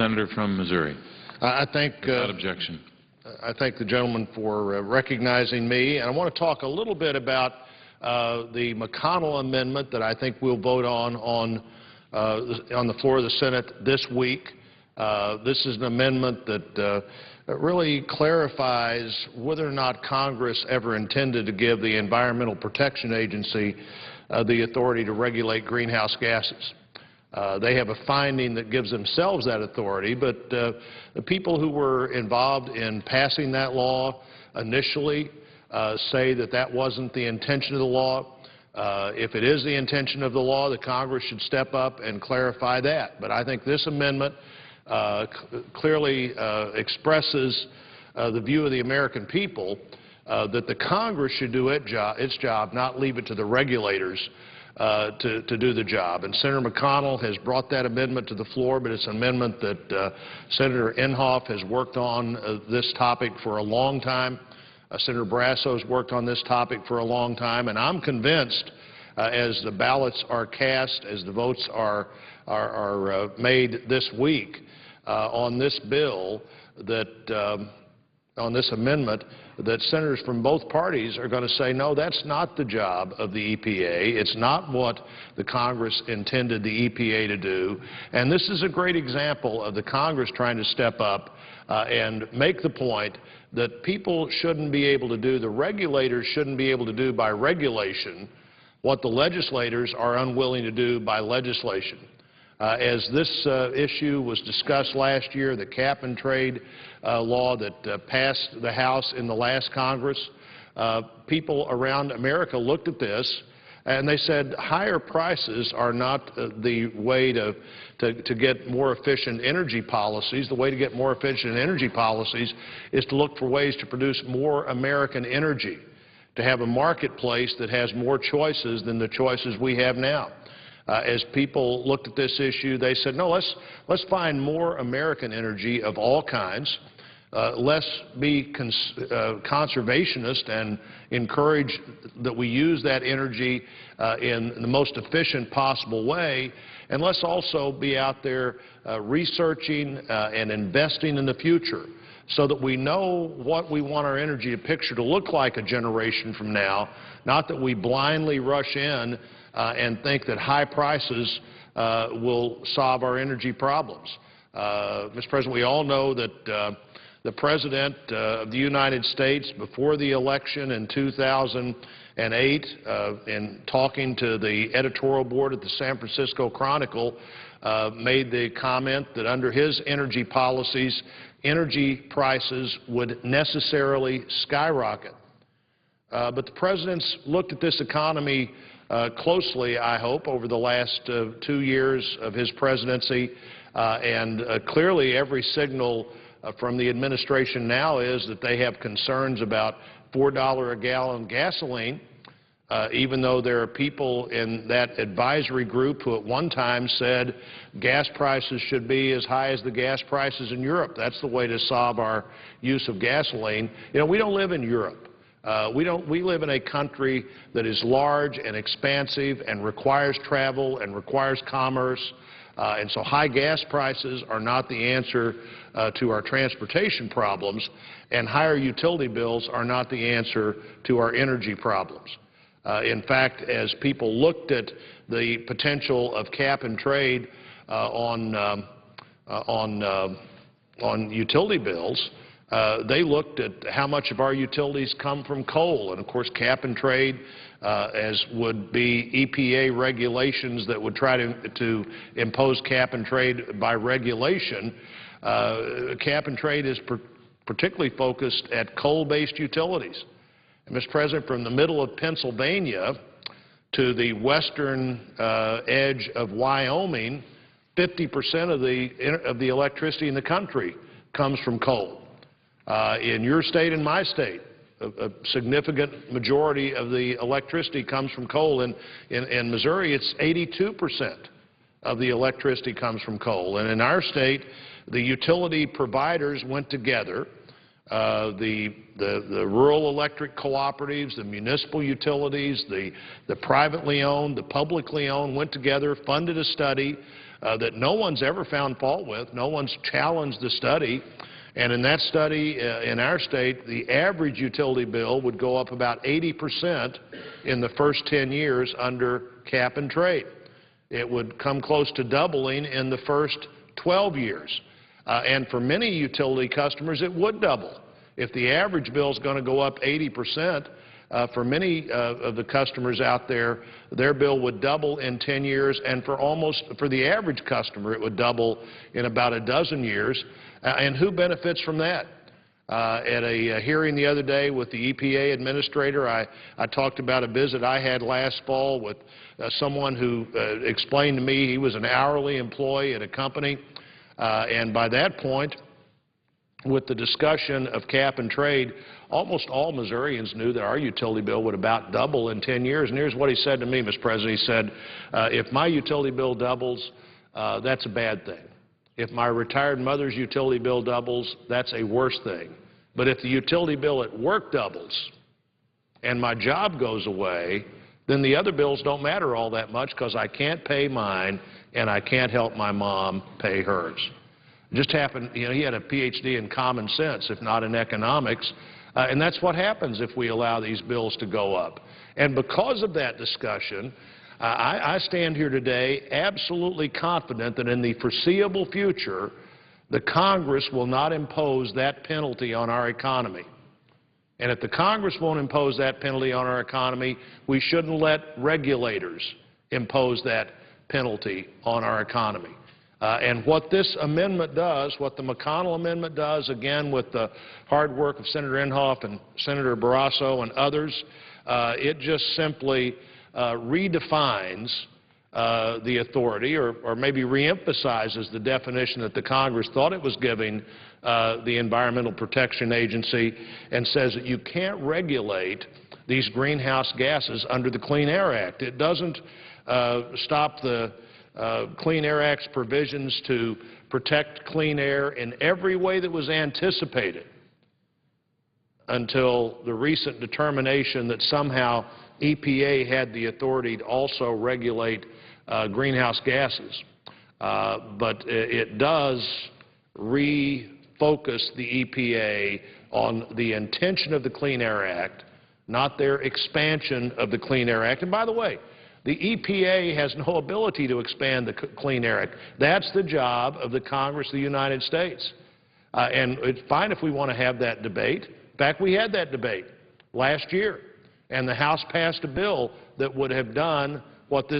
senator from Missouri. I thank Without objection. I thank the gentleman for recognizing me, and I want to talk a little bit about the McConnell amendment that I think we'll vote on the floor of the Senate this week. This is an amendment that really clarifies whether or not Congress ever intended to give the Environmental Protection Agency the authority to regulate greenhouse gases. They have a finding that gives themselves that authority, but the people who were involved in passing that law initially say that that wasn't the intention of the law. If it is the intention of the law, the Congress should step up and clarify that. But I think this amendment clearly expresses the view of the American people that the Congress should do its job, not leave it to the regulators to do the job. And Senator McConnell has brought that amendment to the floor, but it's an amendment that Senator Inhofe has worked on this topic for a long time. Senator Brasso has worked on this topic for a long time, and I'm convinced as the ballots are cast, as the votes are made this week on this bill, that on this amendment, that senators from both parties are going to say, no, that's not the job of the EPA. It's not what the Congress intended the EPA to do. And this is a great example of the Congress trying to step up and make the point that people shouldn't be able to do, the regulators shouldn't be able to do by regulation what the legislators are unwilling to do by legislation. As this issue was discussed last year, the cap-and-trade law that passed the House in the last Congress, people around America looked at this and they said higher prices are not the way to get more efficient energy policies. The way to get more efficient energy policies is to look for ways to produce more American energy, to have a marketplace that has more choices than the choices we have now. As people looked at this issue, they said, no, let's find more American energy of all kinds. Let's be conservationist and encourage that we use that energy in the most efficient possible way. And let's also be out there researching and investing in the future so that we know what we want our energy picture to look like a generation from now, not that we blindly rush in and think that high prices will solve our energy problems. Mr. President, we all know that the President of the United States, before the election in 2008, in talking to the editorial board at the San Francisco Chronicle, made the comment that under his energy policies, energy prices would necessarily skyrocket. But the President's looked at this economy closely, I hope, over the last 2 years of his presidency, and clearly every signal from the administration now is that they have concerns about $4 a gallon gasoline, even though there are people in that advisory group who at one time said gas prices should be as high as the gas prices in Europe. That's the way to solve our use of gasoline. You know, we don't live in Europe. We live in a country that is large and expansive and requires travel and requires commerce, and so high gas prices are not the answer to our transportation problems, and higher utility bills are not the answer to our energy problems. In fact, as people looked at the potential of cap-and-trade on utility bills, they looked at how much of our utilities come from coal. And, of course, cap-and-trade, as would be EPA regulations that would try to impose cap-and-trade by regulation, cap-and-trade is particularly focused at coal-based utilities. And, Mr. President, from the middle of Pennsylvania to the western edge of Wyoming, 50% of the electricity in the country comes from coal. In your state and my state, a significant majority of the electricity comes from coal. In Missouri, it's 82% of the electricity comes from coal. And in our state, the utility providers went together, the rural electric cooperatives, the municipal utilities, the privately owned, the publicly owned, went together, funded a study that no one's ever found fault with. No one's challenged the study. And in that study, in our state, the average utility bill would go up about 80% in the first 10 years under cap and trade. It would come close to doubling in the first 12 years. And for many utility customers, it would double. If the average bill is going to go up 80%, for many of the customers out there, their bill would double in 10 years, and for the average customer, it would double in about a dozen years. And who benefits from that? At a hearing the other day with the EPA administrator, I talked about a visit I had last fall with someone who explained to me he was an hourly employee at a company, and by that point, with the discussion of cap and trade, almost all Missourians knew that our utility bill would about double in 10 years. And here's what he said to me, Mr. President. He said, if my utility bill doubles, that's a bad thing. If my retired mother's utility bill doubles, that's a worse thing. But if the utility bill at work doubles and my job goes away, then the other bills don't matter all that much because I can't pay mine and I can't help my mom pay hers. It just happened, you know, he had a Ph.D. in common sense, if not in economics, and that's what happens if we allow these bills to go up. And because of that discussion, I stand here today absolutely confident that in the foreseeable future, the Congress will not impose that penalty on our economy. And if the Congress won't impose that penalty on our economy, we shouldn't let regulators impose that penalty on our economy. And what this amendment does, what the McConnell amendment does, again with the hard work of Senator Inhofe and Senator Barrasso and others, it just simply redefines the authority or maybe reemphasizes the definition that the Congress thought it was giving the Environmental Protection Agency and says that you can't regulate these greenhouse gases under the Clean Air Act. It doesn't stop the Clean Air Act's provisions to protect clean air in every way that was anticipated until the recent determination that somehow EPA had the authority to also regulate greenhouse gases. But it does refocus the EPA on the intention of the Clean Air Act, not their expansion of the Clean Air Act. And by the way, the EPA has no ability to expand the Clean Air Act. That's the job of the Congress of the United States. And it's fine if we want to have that debate. In fact, we had that debate last year, and the House passed a bill that would have done what the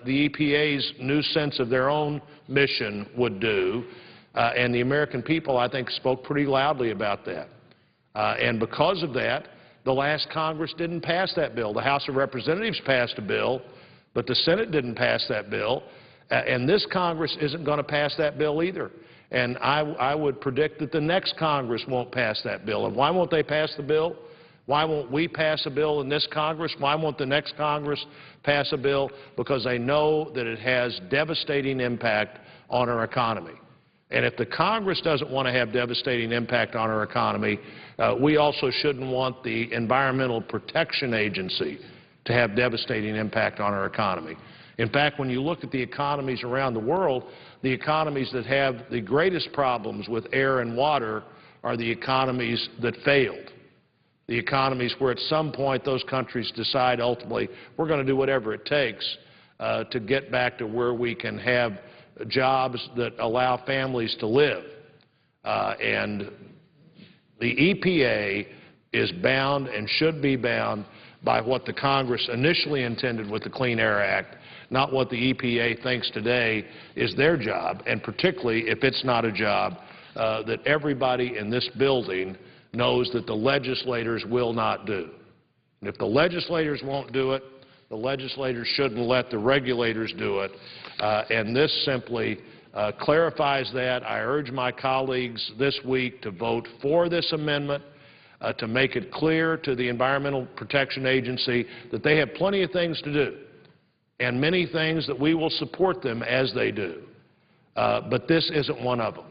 EPA's new sense of their own mission would do, and the American people, I think, spoke pretty loudly about that. And because of that, the last Congress didn't pass that bill. The House of Representatives passed a bill, but the Senate didn't pass that bill, and this Congress isn't going to pass that bill either. And I would predict that the next Congress won't pass that bill. And why won't they pass the bill? Why won't we pass a bill in this Congress? Why won't the next Congress pass a bill? Because they know that it has devastating impact on our economy. And if the Congress doesn't want to have devastating impact on our economy, we also shouldn't want the Environmental Protection Agency to have devastating impact on our economy. In fact, when you look at the economies around the world, the economies that have the greatest problems with air and water are the economies that failed. The economies where at some point those countries decide ultimately we're going to do whatever it takes to get back to where we can have jobs that allow families to live. And the EPA is bound and should be bound by what the Congress initially intended with the Clean Air Act, not what the EPA thinks today is their job, and particularly if it's not a job that everybody in this building knows that the legislators will not do. And if the legislators won't do it, the legislators shouldn't let the regulators do it. And this simply clarifies that. I urge my colleagues this week to vote for this amendment, to make it clear to the Environmental Protection Agency that they have plenty of things to do and many things that we will support them as they do. But this isn't one of them.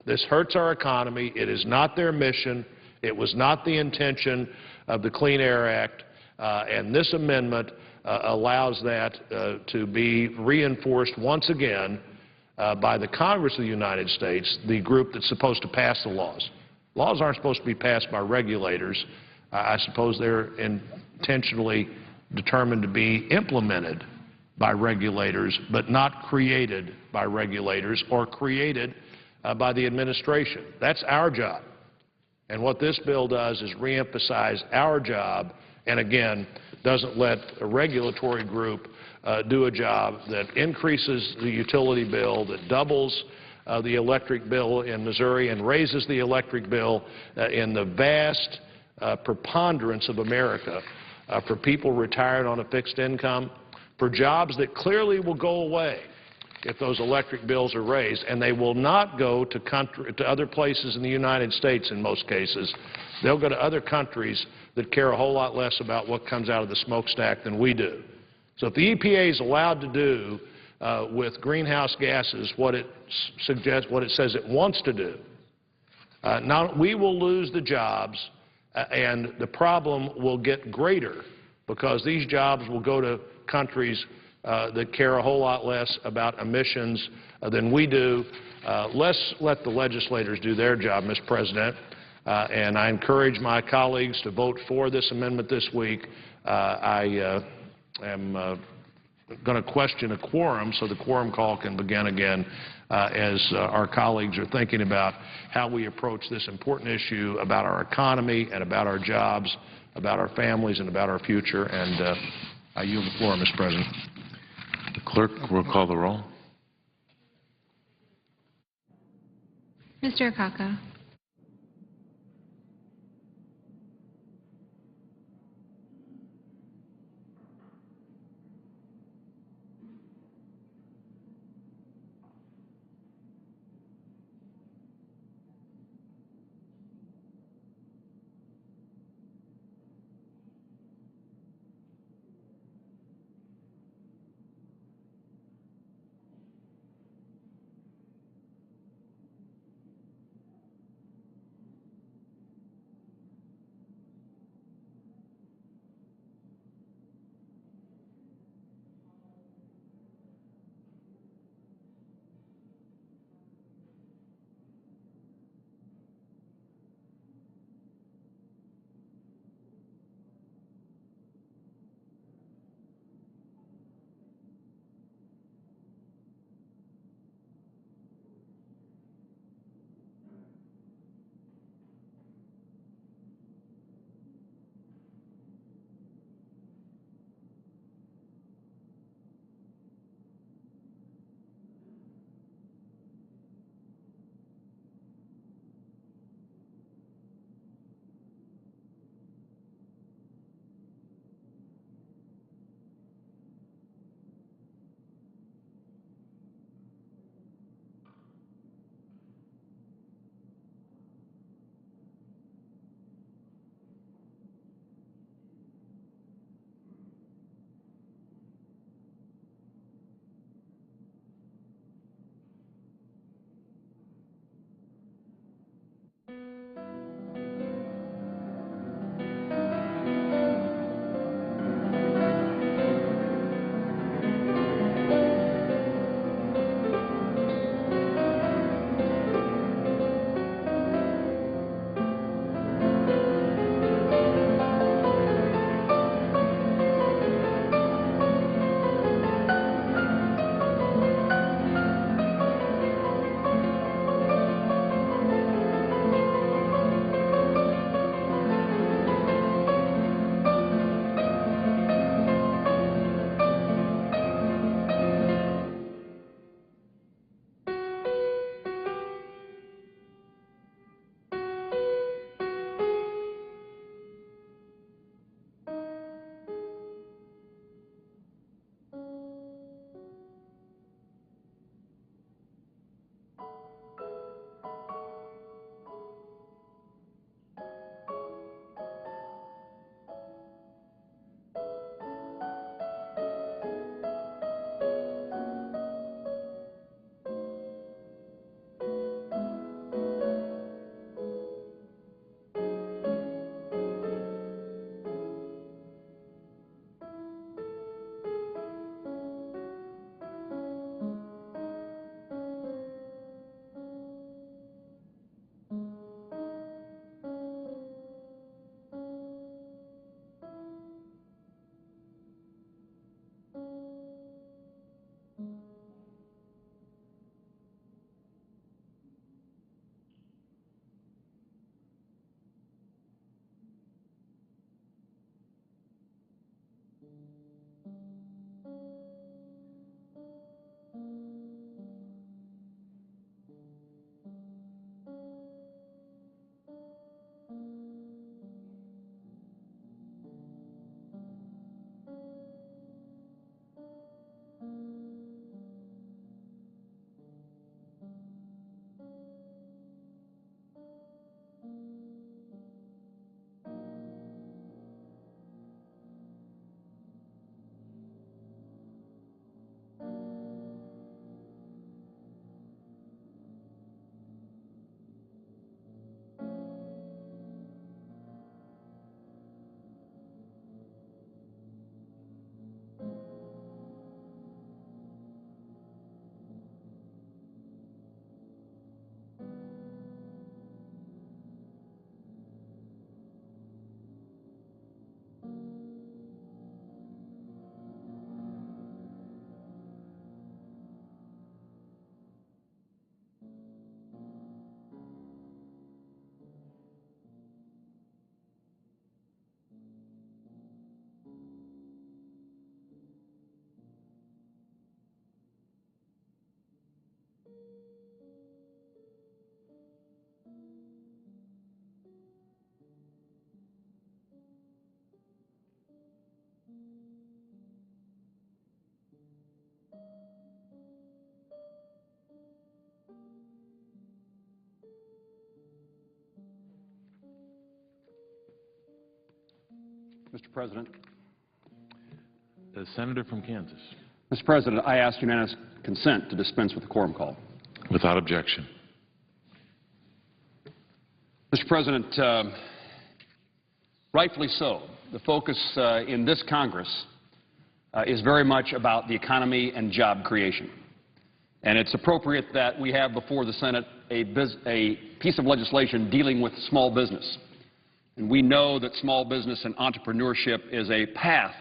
This hurts our economy. It is not their mission. It was not the intention of the Clean Air Act. And this amendment allows that to be reinforced once again by the Congress of the United States, the group that's supposed to pass the laws. Laws aren't supposed to be passed by regulators. I suppose they're intentionally determined to be implemented by regulators, but not created by regulators or created by the administration. That's our job. And what this bill does is reemphasize our job and, again, doesn't let a regulatory group do a job that increases the utility bill, that doubles the electric bill in Missouri and raises the electric bill in the vast preponderance of America for people retired on a fixed income, for jobs that clearly will go away if those electric bills are raised, and they will not go to other places in the United States in most cases. They'll go to other countries that care a whole lot less about what comes out of the smokestack than we do. So if the EPA is allowed to do with greenhouse gases what it suggests, what it says it wants to do, now we will lose the jobs and the problem will get greater because these jobs will go to countries that care a whole lot less about emissions than we do. Let's let the legislators do their job, Mr. President, and I encourage my colleagues to vote for this amendment this week. I am going to question a quorum so the quorum call can begin again as our colleagues are thinking about how we approach this important issue about our economy and about our jobs, about our families, and about our future. And I yield the floor, Mr. President. The clerk will call the roll. Mr. Akaka. Mr. President. The senator from Kansas. Mr. President, I ask unanimous consent to dispense with the quorum call. Without objection. Mr. President, rightfully so, the focus in this Congress is very much about the economy and job creation. And it's appropriate that we have before the Senate a piece of legislation dealing with small business. And we know that small business and entrepreneurship is a path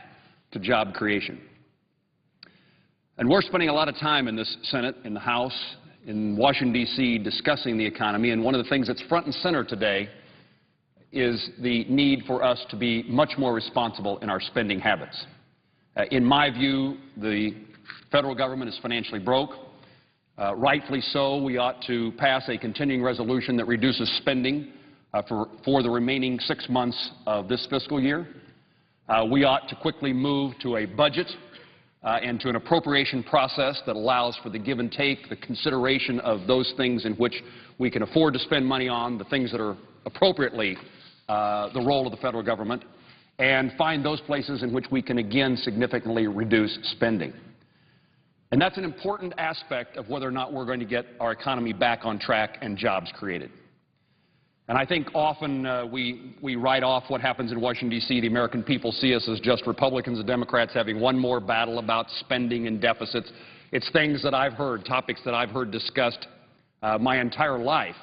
to job creation. And we're spending a lot of time in this Senate, in the House, in Washington, D.C., discussing the economy. And one of the things that's front and center today is the need for us to be much more responsible in our spending habits. In my view, the federal government is financially broke. Rightfully so, we ought to pass a continuing resolution that reduces spending for the remaining 6 months of this fiscal year. We ought to quickly move to a budget and to an appropriation process that allows for the give and take, the consideration of those things in which we can afford to spend money on, the things that are appropriately the role of the federal government, and find those places in which we can again significantly reduce spending. And that's an important aspect of whether or not we're going to get our economy back on track and jobs created. And I think often we write off what happens in Washington, D.C. The American people see us as just Republicans and Democrats having one more battle about spending and deficits. It's things that I've heard, topics that I've heard discussed my entire life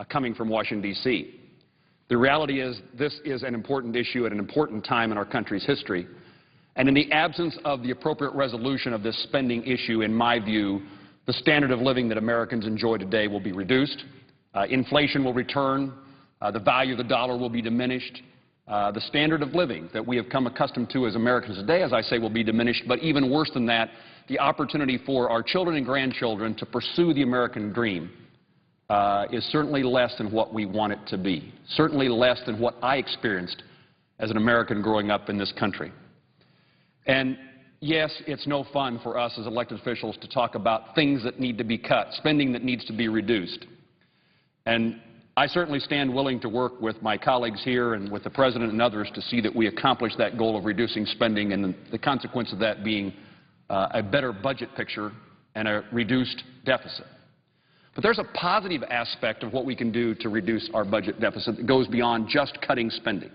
coming from Washington, D.C. The reality is this is an important issue at an important time in our country's history. And in the absence of the appropriate resolution of this spending issue, in my view, the standard of living that Americans enjoy today will be reduced. Inflation will return. The value of the dollar will be diminished. The standard of living that we have come accustomed to as Americans today, as I say, will be diminished. But even worse than that, the opportunity for our children and grandchildren to pursue the American dream is certainly less than what we want it to be, certainly less than what I experienced as an American growing up in this country. And yes, it's no fun for us as elected officials to talk about things that need to be cut, spending that needs to be reduced. And I certainly stand willing to work with my colleagues here and with the President and others to see that we accomplish that goal of reducing spending, and the consequence of that being a better budget picture and a reduced deficit. But there's a positive aspect of what we can do to reduce our budget deficit that goes beyond just cutting spending.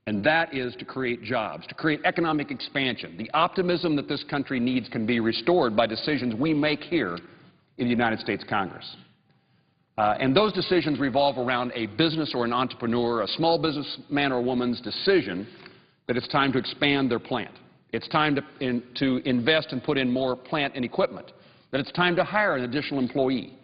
And that is to create jobs, to create economic expansion. The optimism that this country needs can be restored by decisions we make here in the United States Congress. And those decisions revolve around a business or an entrepreneur, a small businessman or woman's decision that it's time to expand their plant. It's time to invest and put in more plant and equipment, that it's time to hire an additional employee.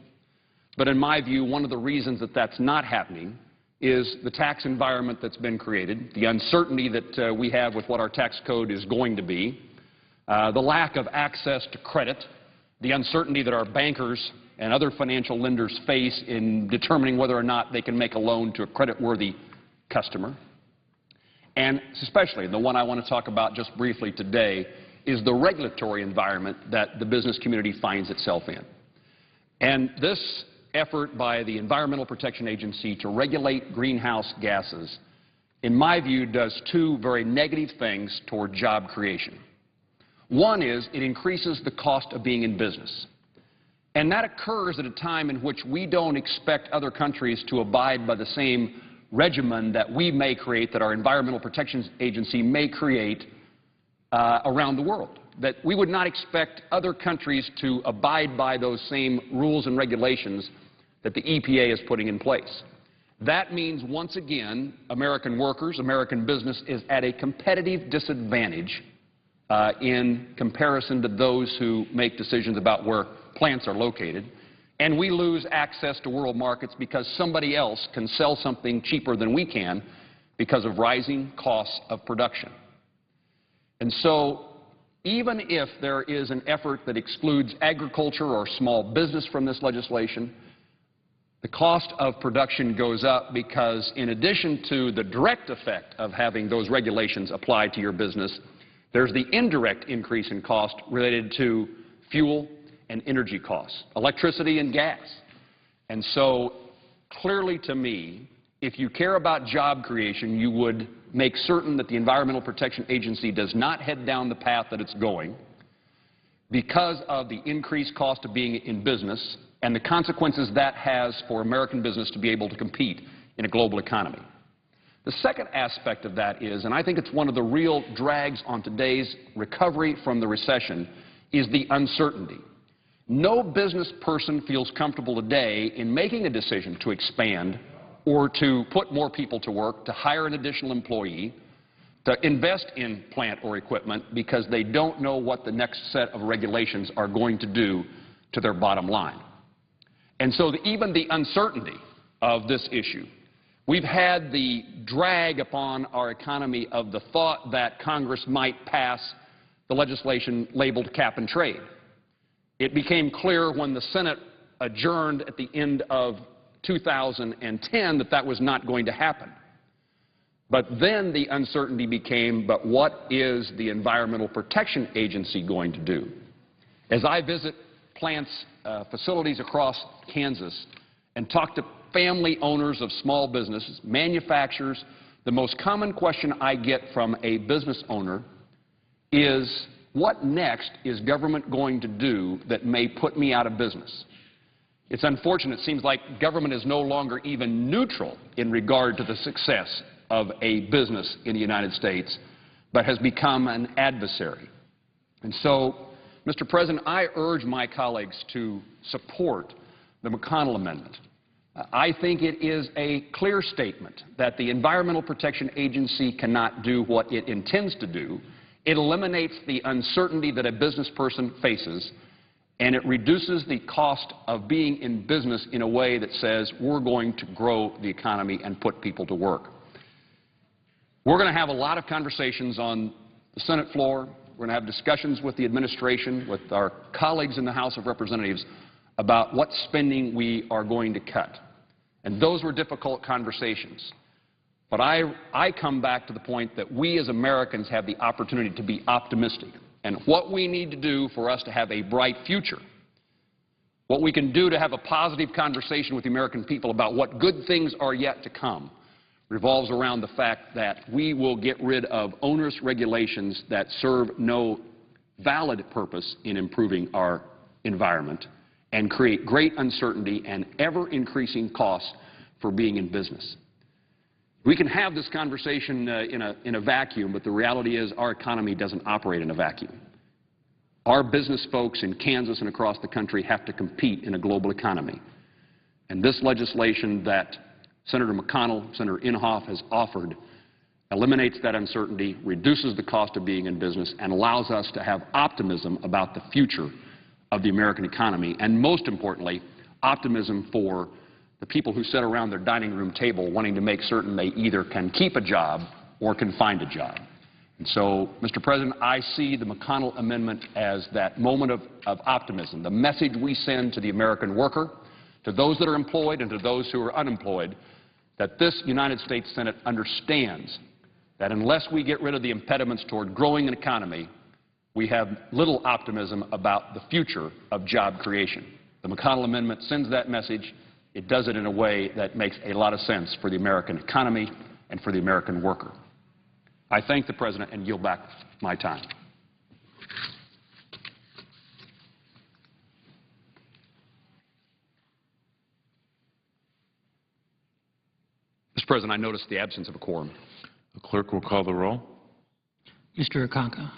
But in my view, one of the reasons that that's not happening is the tax environment that's been created, the uncertainty that we have with what our tax code is going to be, the lack of access to credit, the uncertainty that our bankers and other financial lenders face in determining whether or not they can make a loan to a creditworthy customer. And especially, the one I want to talk about just briefly today, is the regulatory environment that the business community finds itself in. And this effort by the Environmental Protection Agency to regulate greenhouse gases, in my view, does two very negative things toward job creation. One is it increases the cost of being in business. And that occurs at a time in which we don't expect other countries to abide by the same regimen that we may create, that our Environmental Protection Agency may create around the world. That we would not expect other countries to abide by those same rules and regulations that the EPA is putting in place. That means, once again, American workers, American business is at a competitive disadvantage in comparison to those who make decisions about where plants are located. And we lose access to world markets because somebody else can sell something cheaper than we can because of rising costs of production. And so, even if there is an effort that excludes agriculture or small business from this legislation, the cost of production goes up because, in addition to the direct effect of having those regulations applied to your business, there's the indirect increase in cost related to fuel and energy costs, electricity and gas. And so, clearly to me, if you care about job creation, you would make certain that the Environmental Protection Agency does not head down the path that it's going because of the increased cost of being in business and the consequences that has for American business to be able to compete in a global economy. The second aspect of that is, and I think it's one of the real drags on today's recovery from the recession, is the uncertainty. No business person feels comfortable today in making a decision to expand or to put more people to work, to hire an additional employee, to invest in plant or equipment because they don't know what the next set of regulations are going to do to their bottom line. And so even the uncertainty of this issue, we've had the drag upon our economy of the thought that Congress might pass the legislation labeled cap and trade. It became clear when the Senate adjourned at the end of 2010 that that was not going to happen. But then the uncertainty became, but what is the Environmental Protection Agency going to do? As I visit plants, facilities across Kansas and talk to family owners of small businesses, manufacturers, the most common question I get from a business owner is, what next is government going to do that may put me out of business? It's unfortunate. It seems like government is no longer even neutral in regard to the success of a business in the United States, but has become an adversary. And so, Mr. President, I urge my colleagues to support the McConnell Amendment. I think it is a clear statement that the Environmental Protection Agency cannot do what it intends to do. It eliminates the uncertainty that a business person faces, and it reduces the cost of being in business in a way that says we're going to grow the economy and put people to work. We're going to have a lot of conversations on the Senate floor. We're going to have discussions with the administration, with our colleagues in the House of Representatives about what spending we are going to cut. And those were difficult conversations. But I come back to the point that we as Americans have the opportunity to be optimistic. And what we need to do for us to have a bright future, what we can do to have a positive conversation with the American people about what good things are yet to come, revolves around the fact that we will get rid of onerous regulations that serve no valid purpose in improving our environment and create great uncertainty and ever-increasing costs for being in business. We can have this conversation in a vacuum, but the reality is our economy doesn't operate in a vacuum. Our business folks in Kansas and across the country have to compete in a global economy. And this legislation that Senator McConnell, Senator Inhofe has offered eliminates that uncertainty, reduces the cost of being in business, and allows us to have optimism about the future of the American economy, and most importantly, optimism for the people who sit around their dining room table wanting to make certain they either can keep a job or can find a job. And so, Mr. President, I see the McConnell Amendment as that moment of optimism, the message we send to the American worker, to those that are employed and to those who are unemployed, that this United States Senate understands that unless we get rid of the impediments toward growing an economy, we have little optimism about the future of job creation. The McConnell Amendment sends that message. It does it in a way that makes a lot of sense for the American economy and for the American worker. I thank the President and yield back my time. Mr. President, I notice the absence of a quorum. The clerk will call the roll. Mr. Akaka.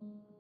Akaka.